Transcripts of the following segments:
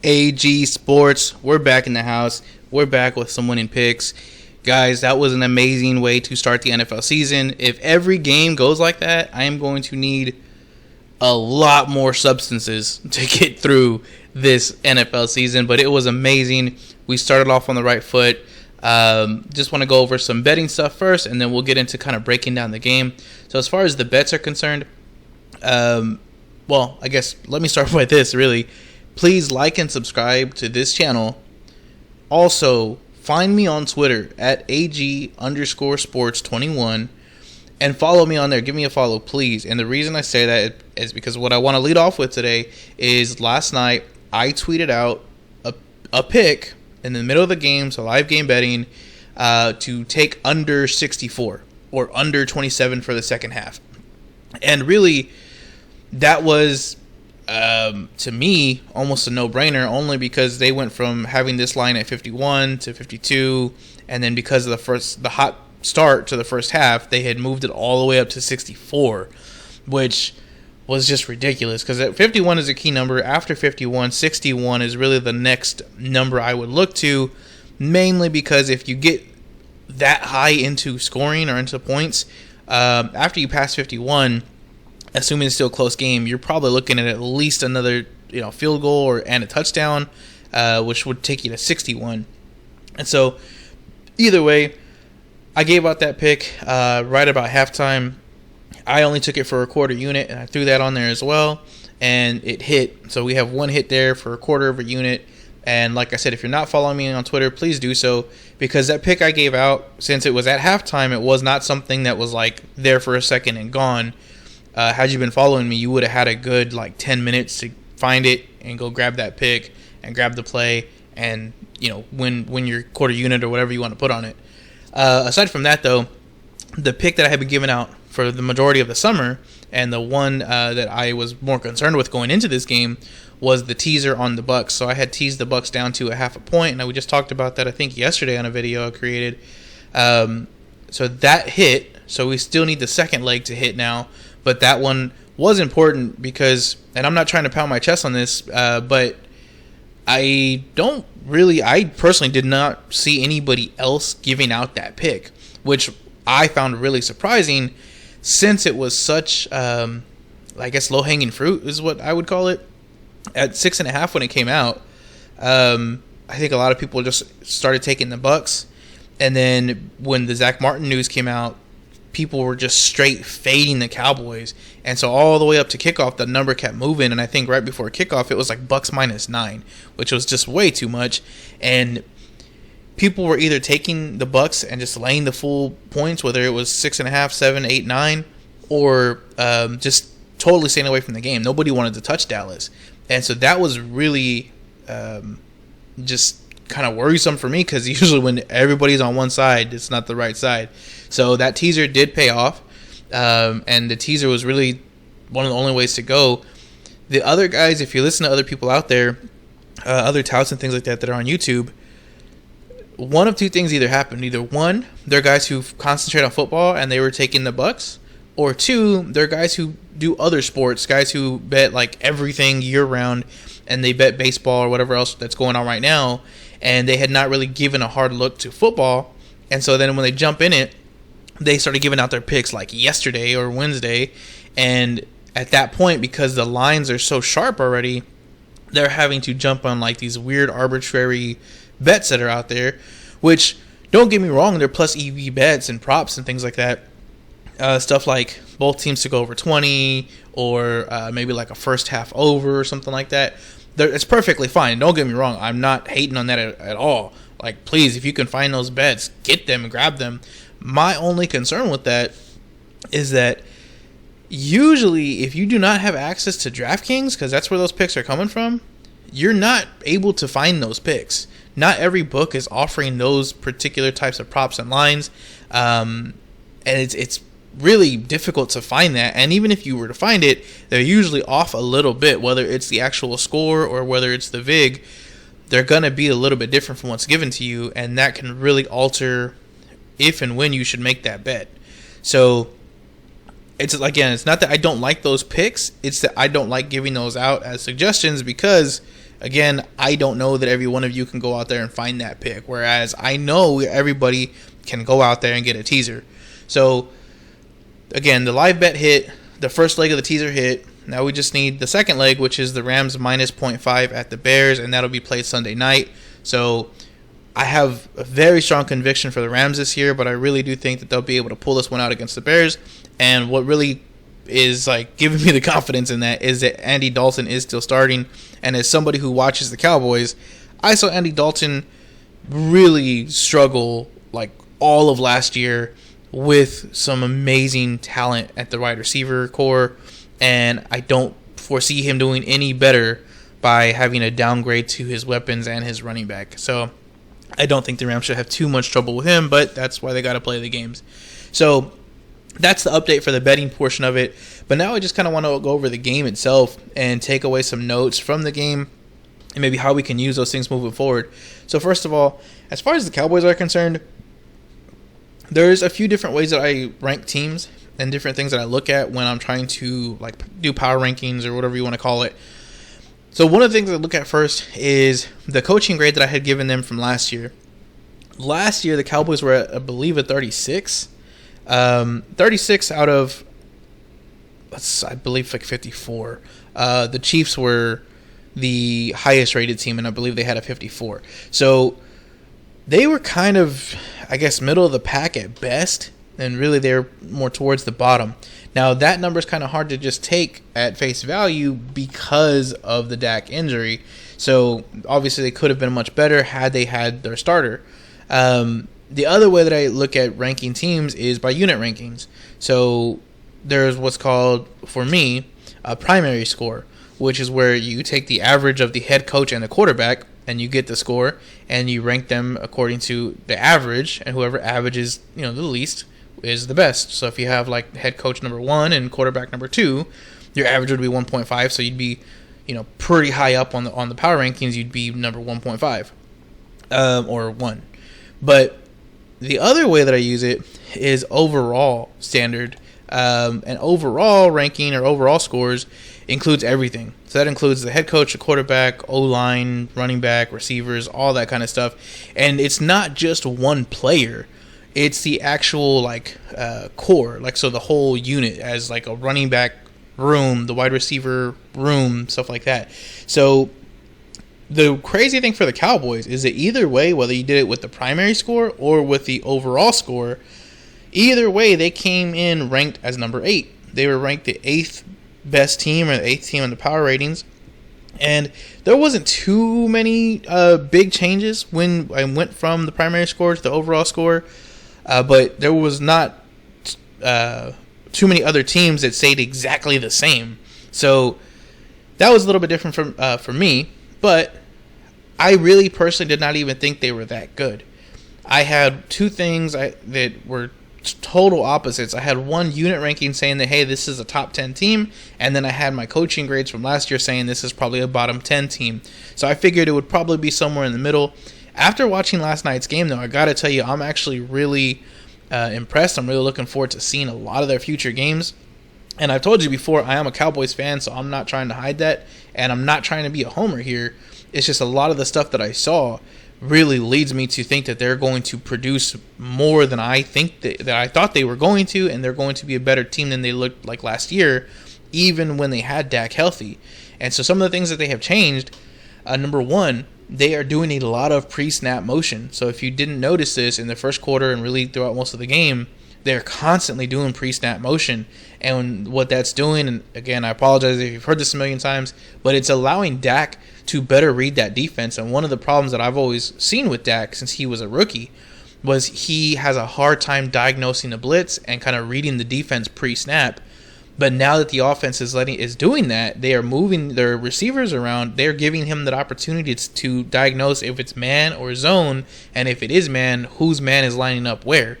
AG Sports, we're back in the house. We're back with some winning picks. Guys, that was an amazing way to start the NFL season. If every game goes like that, I am going to need a lot more substances to get through this NFL season. But it was amazing. We started off on the right foot. Just want to go over some betting stuff first, and then we'll get into kind of breaking down the game. So as far as the bets are concerned, well, I guess let me start with this, really. Please like and subscribe to this channel. Also, find me on Twitter at AG_sports21 and follow me on there. Give me a follow, please. And the reason I say that is because what I want to lead off with today is last night I tweeted out a pick in the middle of the game, so live game betting, to take under 64 or under 27 for the second half. And really, that was, to me, almost a no-brainer, only because they went from having this line at 51 to 52, and then because of the hot start to the first half, they had moved it all the way up to 64, which was just ridiculous, because at 51 is a key number. After 51, 61 is really the next number I would look to, mainly because if you get that high into scoring or into points, after you pass 51, assuming it's still a close game, you're probably looking at least another field goal and a touchdown, which would take you to 61. And so, either way, I gave out that pick right about halftime. I only took it for a quarter unit, and I threw that on there as well, and it hit. So we have one hit there for a quarter of a unit. And like I said, if you're not following me on Twitter, please do so, because that pick I gave out, since it was at halftime, it was not something that was like there for a second and gone. Had you been following me, you would have had a good 10 minutes to find it and go grab that pick and grab the play and win your quarter unit or whatever you want to put on it. Aside from that, though, the pick that I had been giving out for the majority of the summer, and the one that I was more concerned with going into this game, was the teaser on the Bucs. So I had teased the Bucs down to a half a point, and we just talked about that, I think, yesterday on a video I created. So that hit. So we still need the second leg to hit now. But that one was important because, and I'm not trying to pound my chest on this, but I personally did not see anybody else giving out that pick, which I found really surprising, since it was such, I guess, low-hanging fruit is what I would call it. At 6.5 when it came out, I think a lot of people just started taking the Bucs, and then when the Zach Martin news came out, people were just straight fading the Cowboys. And so all the way up to kickoff, the number kept moving. And I think right before kickoff, it was like Bucs -9, which was just way too much. And people were either taking the Bucs and just laying the full points, whether it was 6.5, 7, 8, 9, or just totally staying away from the game. Nobody wanted to touch Dallas. And so that was really just kind of worrisome for me, because usually when everybody's on one side, it's not the right side. So that teaser did pay off, and the teaser was really one of the only ways to go. The other guys, if you listen to other people out there, other touts and things like that are on YouTube, one of two things either happened. Either one, they're guys who concentrate on football and they were taking the Bucs, or two, they're guys who do other sports, guys who bet everything year round, and they bet baseball or whatever else that's going on right now, and they had not really given a hard look to football. And so then when they jump in it, they started giving out their picks yesterday or Wednesday. And at that point, because the lines are so sharp already, they're having to jump on these weird arbitrary bets that are out there, which, don't get me wrong, they're plus EV bets and props and things like that. Stuff like both teams to go over 20, or maybe a first half over or something like that. It's perfectly fine. Don't get me wrong. I'm not hating on that at all. Please, if you can find those bets, get them and grab them. My only concern with that is that usually if you do not have access to DraftKings, because that's where those picks are coming from, you're not able to find those picks. Not every book is offering those particular types of props and lines, and it's really difficult to find that. And even if you were to find it, they're usually off a little bit, whether it's the actual score or whether it's the VIG. They're going to be a little bit different from what's given to you, and that can really alter if and when you should make that bet. So it's not that I don't like those picks, it's that I don't like giving those out as suggestions, because Again, I don't know that every one of you can go out there and find that pick, whereas I know everybody can go out there and get a teaser. So, again, the live bet hit, the first leg of the teaser hit. Now we just need the second leg, which is the Rams minus 0.5 at the Bears, and that'll be played Sunday night. So I have a very strong conviction for the Rams this year, but I really do think that they'll be able to pull this one out against the Bears. And what really is like giving me the confidence in that is that Andy Dalton is still starting. And as somebody who watches the Cowboys, I saw Andy Dalton really struggle like all of last year with some amazing talent at the wide receiver core, and I don't foresee him doing any better by having a downgrade to his weapons and his running back. So I don't think the Rams should have too much trouble with him, but that's why they got to play the games. So that's the update for the betting portion of it. But now I just kind of want to go over the game itself and take away some notes from the game and maybe how we can use those things moving forward. So first of all, as far as the Cowboys are concerned, there's a few different ways that I rank teams and different things that I look at when I'm trying to like do power rankings or whatever you want to call it. So one of the things I look at first is the coaching grade that I had given them from last year. Last year, the Cowboys were at, I believe, a 36. 36 out of, I believe, like 54. The Chiefs were the highest rated team, and I believe they had a 54. So they were kind of, I guess, middle of the pack at best, and really they're more towards the bottom. Now, that number is kind of hard to just take at face value because of the Dak injury. So, obviously, they could have been much better had they had their starter. The other way that I look at ranking teams is by unit rankings. So, there's what's called, for me, a primary score, which is where you take the average of the head coach and the quarterback, and you get the score, and you rank them according to the average, and whoever averages, the least is the best. So if you have like head coach number 1 and quarterback number 2, your average would be 1.5. So you'd be, pretty high up on the power rankings. You'd be number 1.5 or 1. But the other way that I use it is overall standard. And overall ranking or overall scores includes everything. So that includes the head coach, the quarterback, O-line, running back, receivers, all that kind of stuff. And it's not just one player. It's the actual core, so the whole unit as like a running back room, the wide receiver room, stuff like that. So the crazy thing for the Cowboys is that either way, whether you did it with the primary score or with the overall score, either way they came in ranked as number 8. They were ranked the 8th best team or the 8th team in the power ratings. And there wasn't too many big changes when I went from the primary score to the overall score. But there was not too many other teams that stayed exactly the same. So that was a little bit different for me. But I really personally did not even think they were that good. I had two things that were total opposites. I had one unit ranking saying that, hey, this is a top 10 team. And then I had my coaching grades from last year saying this is probably a bottom 10 team. So I figured it would probably be somewhere in the middle. After watching last night's game, though, I got to tell you, I'm actually really impressed. I'm really looking forward to seeing a lot of their future games. And I've told you before, I am a Cowboys fan, so I'm not trying to hide that. And I'm not trying to be a homer here. It's just a lot of the stuff that I saw really leads me to think that they're going to produce more than I think that I thought they were going to. And they're going to be a better team than they looked like last year, even when they had Dak healthy. And so some of the things that they have changed, number one, they are doing a lot of pre-snap motion. So if you didn't notice this in the first quarter and really throughout most of the game, they're constantly doing pre-snap motion. And what that's doing, and again, I apologize if you've heard this a million times, but it's allowing Dak to better read that defense. And one of the problems that I've always seen with Dak since he was a rookie was he has a hard time diagnosing the blitz and kind of reading the defense pre-snap. But now that the offense is doing that, they are moving their receivers around. They're giving him that opportunity to diagnose if it's man or zone, and if it is man, whose man is lining up where.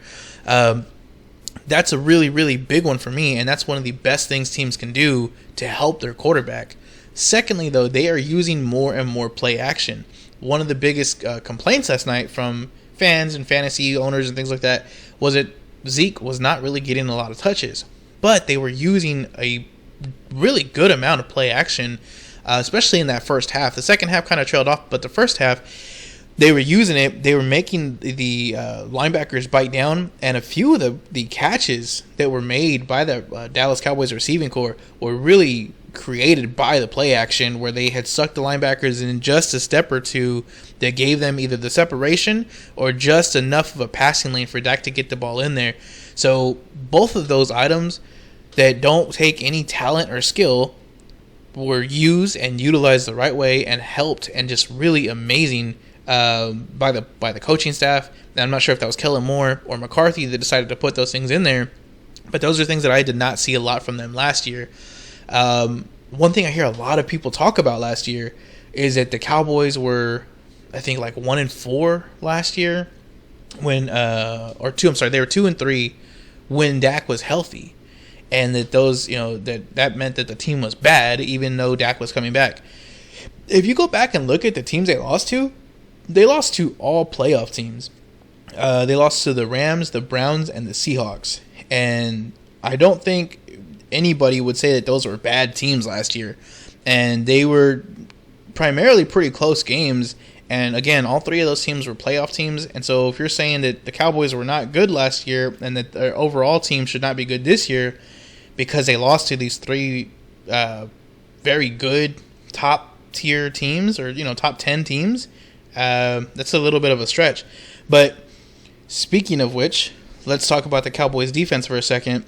That's a really, really big one for me, and that's one of the best things teams can do to help their quarterback. Secondly, though, they are using more and more play action. One of the biggest complaints last night from fans and fantasy owners and things like that was that Zeke was not really getting a lot of touches. But they were using a really good amount of play action. especially in that first half. The second half kind of trailed off, but the first half, they were using it. They were making the linebackers bite down, and a few of the catches that were made by the Dallas Cowboys receiving corps were really created by the play action, where they had sucked the linebackers in just a step or two that gave them either the separation or just enough of a passing lane for Dak to get the ball in there. So both of those items that don't take any talent or skill were used and utilized the right way and helped, and just really amazing by the coaching staff. And I'm not sure if that was Kellen Moore or McCarthy that decided to put those things in there, but those are things that I did not see a lot from them last year. One thing I hear a lot of people talk about last year is that the Cowboys were, I think, like 1-4 last year when, they were 2-3 when Dak was healthy, and that those, that meant that the team was bad even though Dak was coming back. If you go back and look at the teams they lost to all playoff teams. They lost to the Rams, the Browns, and the Seahawks, and I don't think anybody would say that those were bad teams last year, and they were primarily pretty close games. And again, all three of those teams were playoff teams. And so if you're saying that the Cowboys were not good last year and that their overall team should not be good this year because they lost to these three very good top tier teams, or top 10 teams, that's a little bit of a stretch. But speaking of which, let's talk about the Cowboys defense for a second.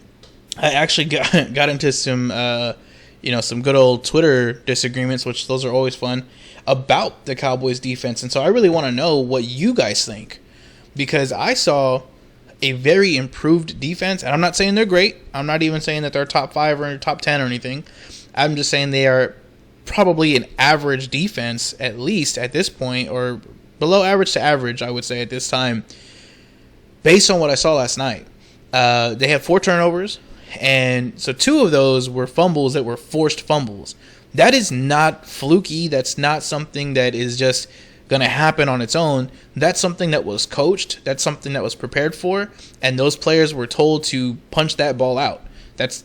I actually got into some good old Twitter disagreements, which those are always fun, about the Cowboys defense. And so I really want to know what you guys think, because I saw a very improved defense, and I'm not saying they're great. I'm not even saying that they're top 5 or top 10 or anything. I'm just saying they are probably an average defense, at least at this point, or below average to average, I would say at this time, based on what I saw last night. They had 4 turnovers. And so 2 of those were fumbles that were forced fumbles. That is not fluky. That's not something that is just going to happen on its own. That's something that was coached. That's something that was prepared for. And those players were told to punch that ball out. That's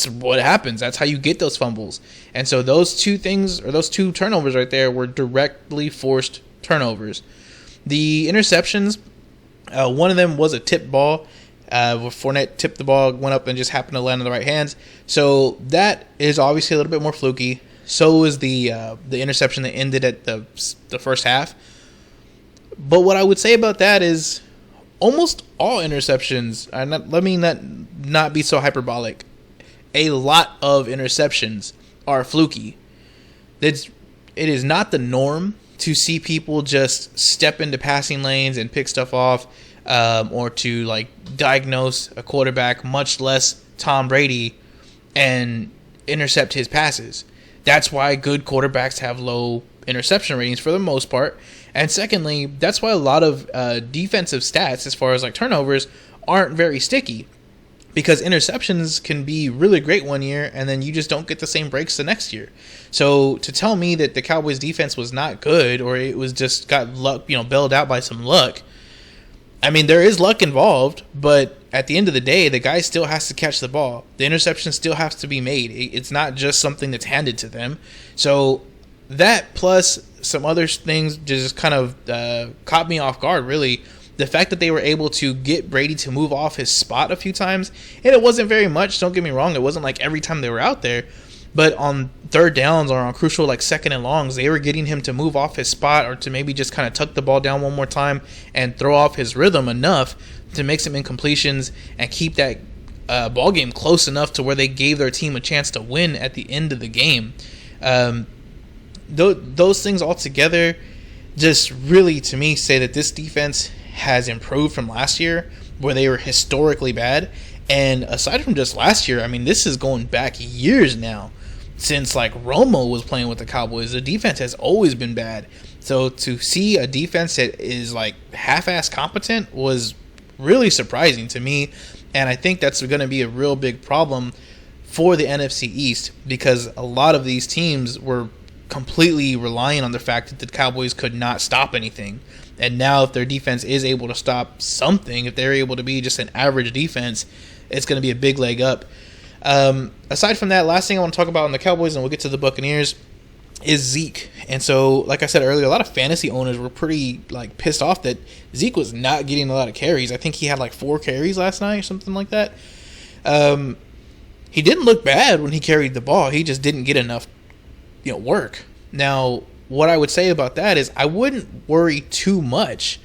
what happens. That's how you get those fumbles. And so those 2 things, or those 2 turnovers right there, were directly forced turnovers. The interceptions, one of them was a tip ball. Where Fournette tipped the ball, went up, and just happened to land in the right hands. So that is obviously a little bit more fluky. So is the interception that ended at the first half. But what I would say about that is almost all interceptions, let me not be so hyperbolic, a lot of interceptions are fluky. It is not the norm to see people just step into passing lanes and pick stuff off, or to diagnose a quarterback, much less Tom Brady, and intercept his passes. That's why good quarterbacks have low interception ratings for the most part. And secondly, that's why a lot of defensive stats, as far as turnovers, aren't very sticky. Because interceptions can be really great one year, and then you just don't get the same breaks the next year. So to tell me that the Cowboys defense was not good, or it was just got luck, bailed out by some luck, I mean, there is luck involved, but at the end of the day, the guy still has to catch the ball. The interception still has to be made. It's not just something that's handed to them. So that, plus some other things, just kind of caught me off guard, really. The fact that they were able to get Brady to move off his spot a few times, and it wasn't very much, don't get me wrong. It wasn't like every time they were out there. But on third downs or on crucial second and longs, they were getting him to move off his spot, or to maybe just kind of tuck the ball down one more time and throw off his rhythm enough to make some incompletions and keep that ball game close enough to where they gave their team a chance to win at the end of the game. Those things all together just really, to me, say that this defense has improved from last year, where they were historically bad. And aside from just last year, I mean, this is going back years now. Since Romo was playing with the Cowboys, the defense has always been bad. So to see a defense that is half-ass competent was really surprising to me. And I think that's going to be a real big problem for the NFC East, because a lot of these teams were completely relying on the fact that the Cowboys could not stop anything. And now if their defense is able to stop something, if they're able to be just an average defense, it's going to be a big leg up. Aside from that, last thing I want to talk about on the Cowboys, and we'll get to the Buccaneers, is Zeke. And so, like I said earlier, a lot of fantasy owners were pretty like pissed off that Zeke was not getting a lot of carries. I think he had like 4 carries last night or something like that. He didn't look bad when he carried the ball. He just didn't get enough, work. Now, what I would say about that is I wouldn't worry too much.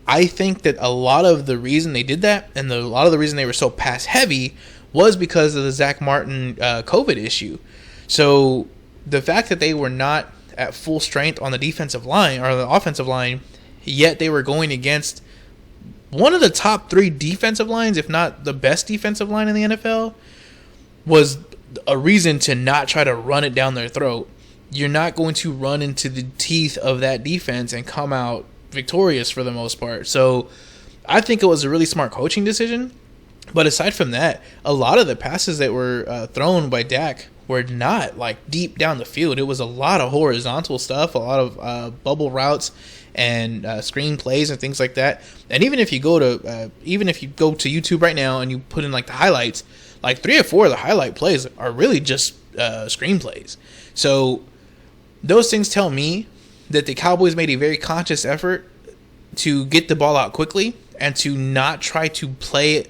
I think that a lot of the reason they did that and a lot of the reason they were so pass heavy was because of the Zach Martin COVID issue. So the fact that they were not at full strength on the defensive line or the offensive line, yet they were going against one of the top 3 defensive lines, if not the best defensive line in the NFL, was a reason to not try to run it down their throat. You're not going to run into the teeth of that defense and come out victorious for the most part. So I think it was a really smart coaching decision. But aside from that, a lot of the passes that were thrown by Dak were not like deep down the field. It was a lot of horizontal stuff, a lot of bubble routes and screen plays and things like that. And even if you go to YouTube right now and you put in like the highlights, like 3 or 4 of the highlight plays are really just screen plays. So those things tell me that the Cowboys made a very conscious effort to get the ball out quickly and to not try to play it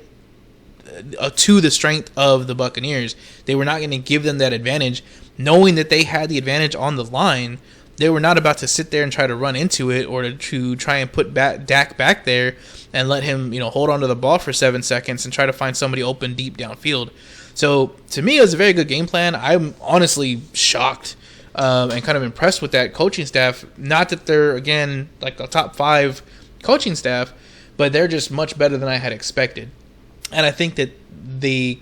to the strength of the Buccaneers. They were not going to give them that advantage, knowing that they had the advantage on the line. They were not about to sit there and try to run into it or to try and put Dak back there and let him, hold onto the ball for 7 seconds and try to find somebody open deep downfield. So to me, it was a very good game plan. I'm honestly shocked and kind of impressed with that coaching staff. Not that they're, again, like a top 5 coaching staff, but they're just much better than I had expected. And I think that the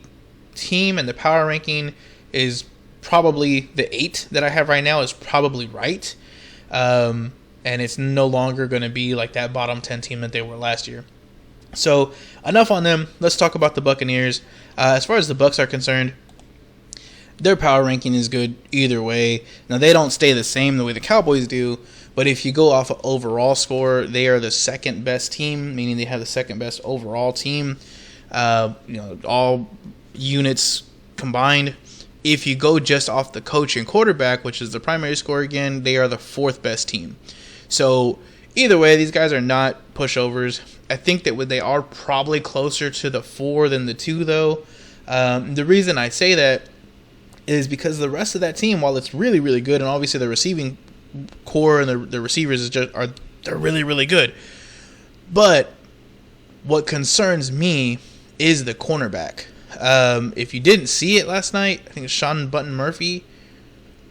team and the power ranking is probably the 8 that I have right now is probably right. And it's no longer going to be like that bottom 10 team that they were last year. So enough on them. Let's talk about the Buccaneers. As far as the Bucs are concerned, their power ranking is good either way. Now, they don't stay the same the way the Cowboys do, but if you go off of overall score, they are the second best team, meaning they have the second best overall team. All units combined. If you go just off the coach and quarterback, which is the primary score again, they are the 4th best team. So either way, these guys are not pushovers. I think that they are probably closer to the 4 than the 2, though. The reason I say that is because the rest of that team, while it's really, really good, and obviously the receiving core and the receivers they're really, really good. But what concerns me is the cornerback. If you didn't see it last night, I think it's Sean Button-Murphy.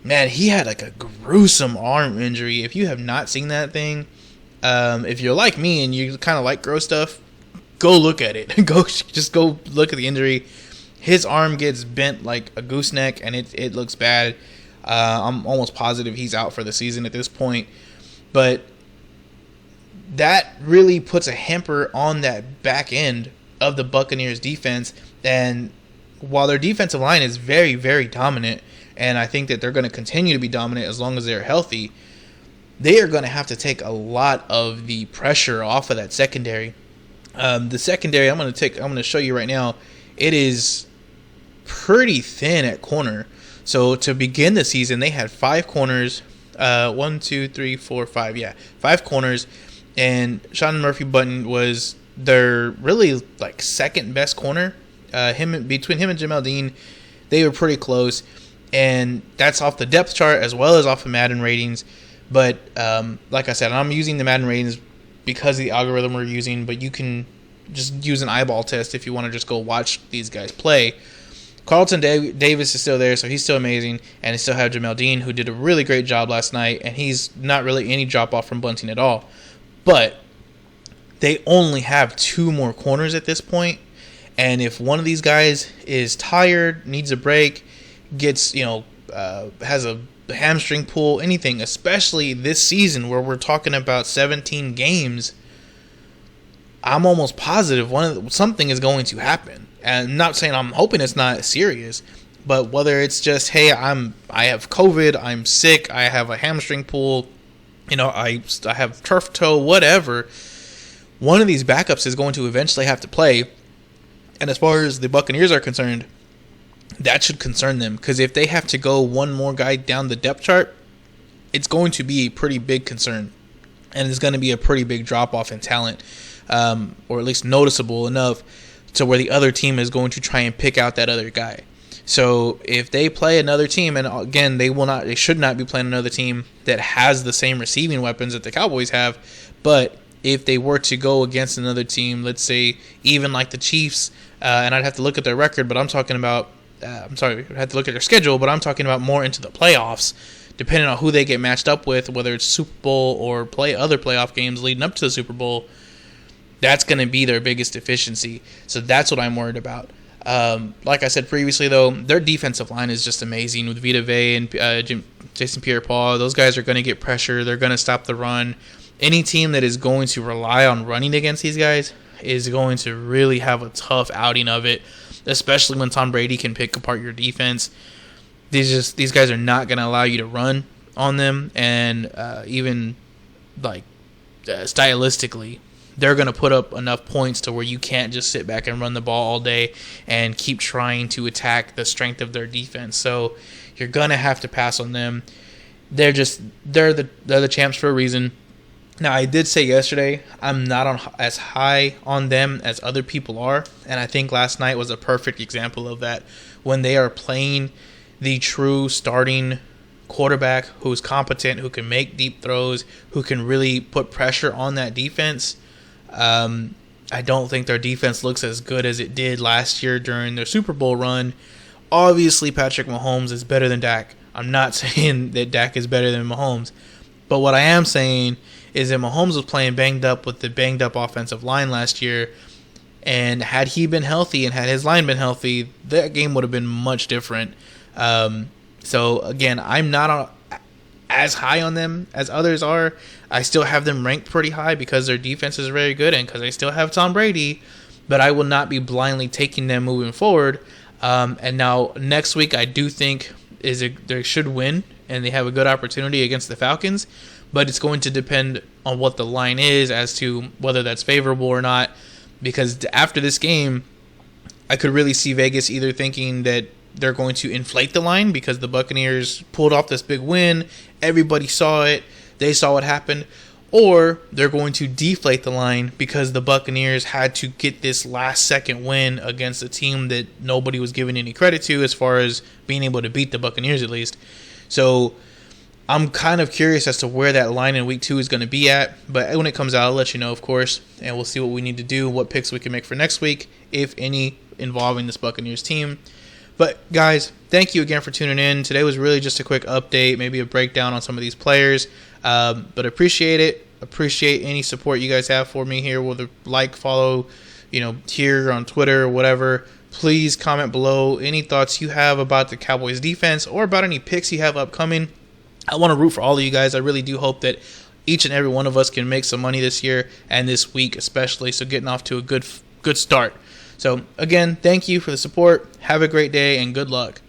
Man, he had like a gruesome arm injury. If you have not seen that thing, if you're like me and you kind of like gross stuff, go look at it. Go look at the injury. His arm gets bent like a gooseneck, and it looks bad. I'm almost positive he's out for the season at this point. But that really puts a hamper on that back end of the Buccaneers defense. And while their defensive line is very, very dominant, and I think that they're going to continue to be dominant as long as they're healthy, they are going to have to take a lot of the pressure off of that secondary. The secondary, I'm going to show you right now, it is pretty thin at corner. So to begin the season, they had 5 corners. 1, 2, 3, 4, 5. Yeah, 5 corners. And Sean Murphy Button was their really like second best corner. Between him and Jamel Dean, they were pretty close. And that's off the depth chart as well as off of Madden ratings. But like I said, I'm using the Madden ratings because of the algorithm we're using. But you can just use an eyeball test if you want to just go watch these guys play. Carlton Davis is still there, so he's still amazing. And they still have Jamel Dean, who did a really great job last night. And he's not really any drop-off from Bunting at all. But they only have 2 more corners at this point. And if one of these guys is tired, needs a break, gets, has a hamstring pull, anything, especially this season where we're talking about 17 games, I'm almost positive something is going to happen. And I'm not saying I'm hoping it's not serious, but whether it's just, hey, I have COVID, I'm sick, I have a hamstring pull, I have turf toe, whatever, one of these backups is going to eventually have to play. And as far as the Buccaneers are concerned, that should concern them, because if they have to go one more guy down the depth chart, it's going to be a pretty big concern, and it's going to be a pretty big drop off in talent, or at least noticeable enough to where the other team is going to try and pick out that other guy. So if they play another team, and again, they should not be playing another team that has the same receiving weapons that the Cowboys have, but if they were to go against another team, let's say even like the Chiefs, and I'd have to look at their record, but I'm talking about, I'd have to look at their schedule, but I'm talking about more into the playoffs, depending on who they get matched up with, whether it's Super Bowl or play other playoff games leading up to the Super Bowl. That's going to be their biggest deficiency. So that's what I'm worried about. Like I said previously, though, their defensive line is just amazing with Vita Vea and Jason Pierre-Paul. Those guys are going to get pressure. They're going to stop the run. Any team that is going to rely on running against these guys is going to really have a tough outing of it, especially when Tom Brady can pick apart your defense. These guys are not going to allow you to run on them, and even like stylistically, they're going to put up enough points to where you can't just sit back and run the ball all day and keep trying to attack the strength of their defense. So you're going to have to pass on them. They're the champs for a reason. Now, I did say yesterday I'm not as high on them as other people are, and I think last night was a perfect example of that. When they are playing the true starting quarterback who's competent, who can make deep throws, who can really put pressure on that defense, I don't think their defense looks as good as it did last year during their Super Bowl run. Obviously, Patrick Mahomes is better than Dak. I'm not saying that Dak is better than Mahomes. But what I am saying is that Mahomes was playing banged up with the banged up offensive line last year. And had he been healthy and had his line been healthy, that game would have been much different. So, again, I'm not as high on them as others are. I still have them ranked pretty high because their defense is very good and because I still have Tom Brady, but I will not be blindly taking them moving forward. And now next week I do think they should win and they have a good opportunity against the Falcons, but it's going to depend on what the line is as to whether that's favorable or not, because after this game I could really see Vegas either thinking that they're going to inflate the line because the Buccaneers pulled off this big win, everybody saw it, they saw what happened, or they're going to deflate the line because the Buccaneers had to get this last-second win against a team that nobody was giving any credit to as far as being able to beat the Buccaneers at least. So I'm kind of curious as to where that line in Week 2 is going to be at, but when it comes out, I'll let you know, of course, and we'll see what we need to do, what picks we can make for next week, if any, involving this Buccaneers team. But, guys, thank you again for tuning in. Today was really just a quick update, maybe a breakdown on some of these players. But appreciate it. Appreciate any support you guys have for me here, whether like, follow, here on Twitter or whatever. Please comment below any thoughts you have about the Cowboys defense or about any picks you have upcoming. I want to root for all of you guys. I really do hope that each and every one of us can make some money this year and this week especially. So getting off to a good start. So, again, thank you for the support. Have a great day, and good luck.